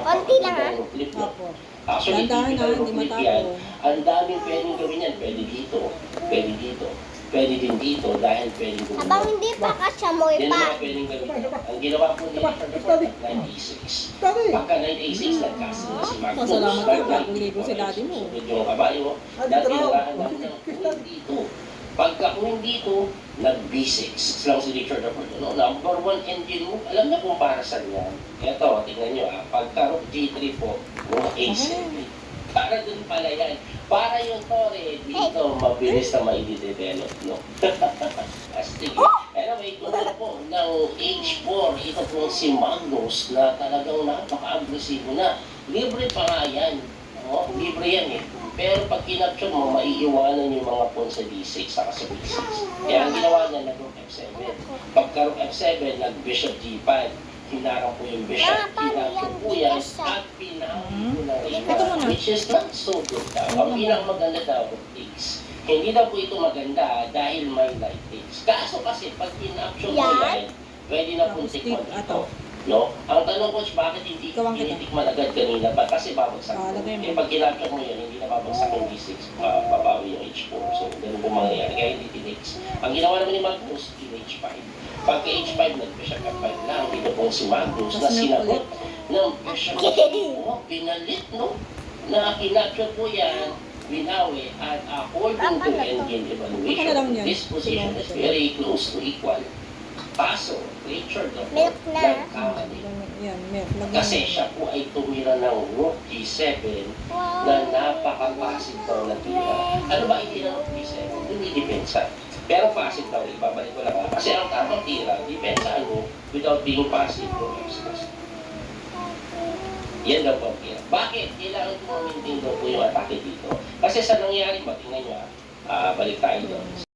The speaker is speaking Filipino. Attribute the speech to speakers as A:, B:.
A: Konti lang, ha?
B: flip mo.
C: Opo.
B: Actually,
C: Dandahan na,
B: typical
C: hindi
B: ng flip yan.
C: matapon.
B: Ang daming pwedeng gawin yan. Pwede dito, pwede dito, pwede din dito dahil pwedeng gawin.
A: Habang hindi pa kasyamoy
B: Yan
A: pa.
B: mga pwedeng gawin. Ang ginawa po ni Richard Ford, 986. Pagka 986, nagkasa na si Mark
C: Pasalamat
B: Cruz.
C: ka, bagong ligo si daddy mo.
B: Sunod yung kabayo mo. Dati narahan namin ng kuwing dito. Pagka kuwing dito, nag-B6 lang si Richard Ford. No, number 1 engine mo, alam niya kung para saan yan. Ito, tingnan nyo pagka Rook G3 po, mga A7. Para dun pala yan. Para yung Torre, dito mabilis na ma-i-develop, no? Astig. Anyway, tulad po ng H4, ito po si Magnus na talagang napaka-agresibo na. Libre pa nga yan. No? Libre yan eh. Pero pag kinapture mo, maiiwanan yung mga pawn sa D6 saka sa B6. Kaya ang ginawa niya, nag-Rook F7. Pagka Rook F7, nag-Bishop G5. Hinarang po yung bishop, hinarang po yan, at pinahuli po na rin. Which is not so good daw. Ang pinakamaganda daw, takes. Hindi daw po ito maganda dahil may light takes. Kaso kasi, pag in-option mo yan, pwede na po tikman ito. No? Ang tanong ko, bakit hindi tinitikman agad kanina? Ba't kasi babagsak mo? Eh, pag in-option mo yan, hindi na babagsak yung D6, babawi yung H4. So, ganun po mangyayari. Kaya hindi tinakes. Ang ginawa naman ni Magnus, in H5. Pagka H5, nag-Bishop F5 lang. Dito pong si Magnus na sinagot ng Bishop F5. Pinalit, no? Na kinapture po yan, binawi, at according to engine evaluation, this position is very close to equal. Paso, Richard
A: Milk na.
B: nagkamali.
C: Yan, milk.
B: Kasi siya po ay tumira ng Rook G7 na napaka-passive daw na tira. Ano ba hindi ng Rook G7? Hindi depensa. Pero passive daw, ibabalik ko lang. Kasi ang tamang tira, depensa mo without being passive or express. Yan daw po ang tira. Bakit? Kailangan ko maintain daw po yung atake dito. Kasi sa nangyari ba, tingnan nyo balik tayo doon.